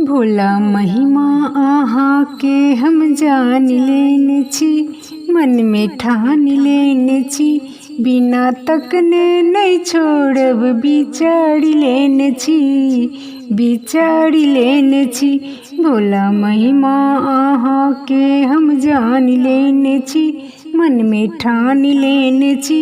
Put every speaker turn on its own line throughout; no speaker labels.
भोला महिमा अहाँ के हम जान लेने छी, मन में ठान लेने छी, बिना तकने नहीं छोड़ब बिचारी लेने छी, बिचारी लेने छी। भोला महिमा अहाँ के हम जान लेने छी, मन में ठान लेने छी,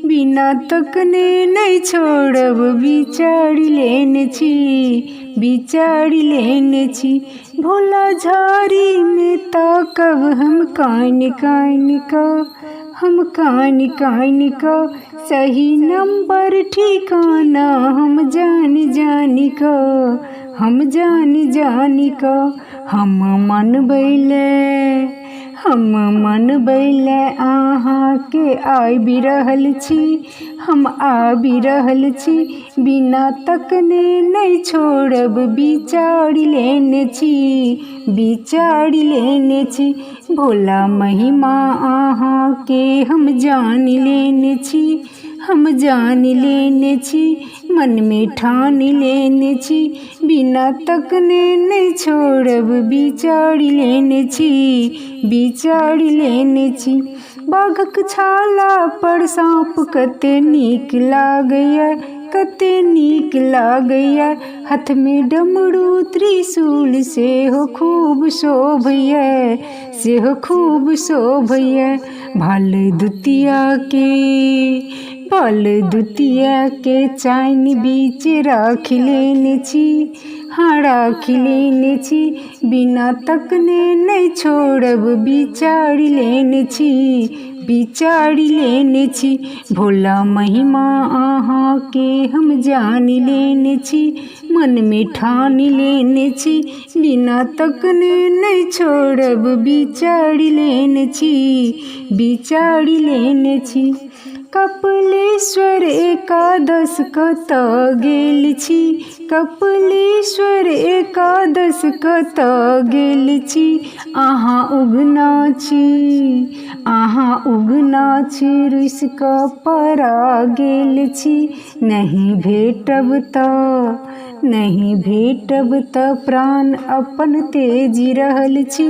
बिना तकने नहीं छोड़ब बिचारी लेने छी, बिचारी लेने छी। भोला झाड़ी में ताकब हम कान कान का, हम कान कान का, सही नंबर ठिकाना हम जान जान का, हम जान जान का। हम मन बैले, हम मन बैले अहाँ के आबि रहल छी, हम आबि रहल छी, बिना तकने नहीं छोड़ब बिचारी लेने छी, बिचारी लेने छी। भोला महिमा अहाँ के हम जान लेने छी, हम जान लेने छी, मन में ठान लेने छी, बिना तकने नहीं छोड़ब बिचारी लेने छी, बिचारी लेने छी। बाघक छाला पर साँप कते नीक लागैया, कते नीक लागैया, हाथ में डमरू त्रिशूल से हो खूब शोभैया, से हो खूब शोभैया। भाल दुतिया के, भाल दुतिया के चाइन बीच राख लेने छी, हाँ राख लेने छी, बिना तकने नहीं छोड़ब बिचारी लेने छी, बिचारी लेने छी। भोला महिमा अहाँ के हम जान लेने छी, मन में ठान लेने छी, बिना तकने नहीं छोड़ब बिचारी लेने छी, बिचारी लेने छी। कपिलेश्वर एकादश कत गेल छी, कपिलेश्वर एकादश कत गेल छी, अहाँ उगना छी, अहाँ उगना छी, रुसि कऽ परा गेल छी। नहीं भेटब तऽ, नहीं भेटब तऽ प्राण अपन तेजी रहल छी,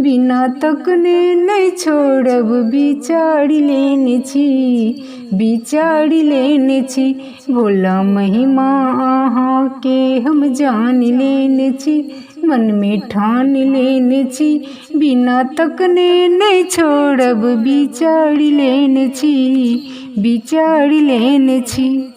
बिना तकने नहीं छोड़ब बिचारी लेने छी, बिचारी लेने छी। भोला महिमा अहाँ के हम जान लेने छी, मन में ठान लेने छी, बिना तकने नहीं छोड़ब बिचारी लेने छी, बिचारी लेने छी।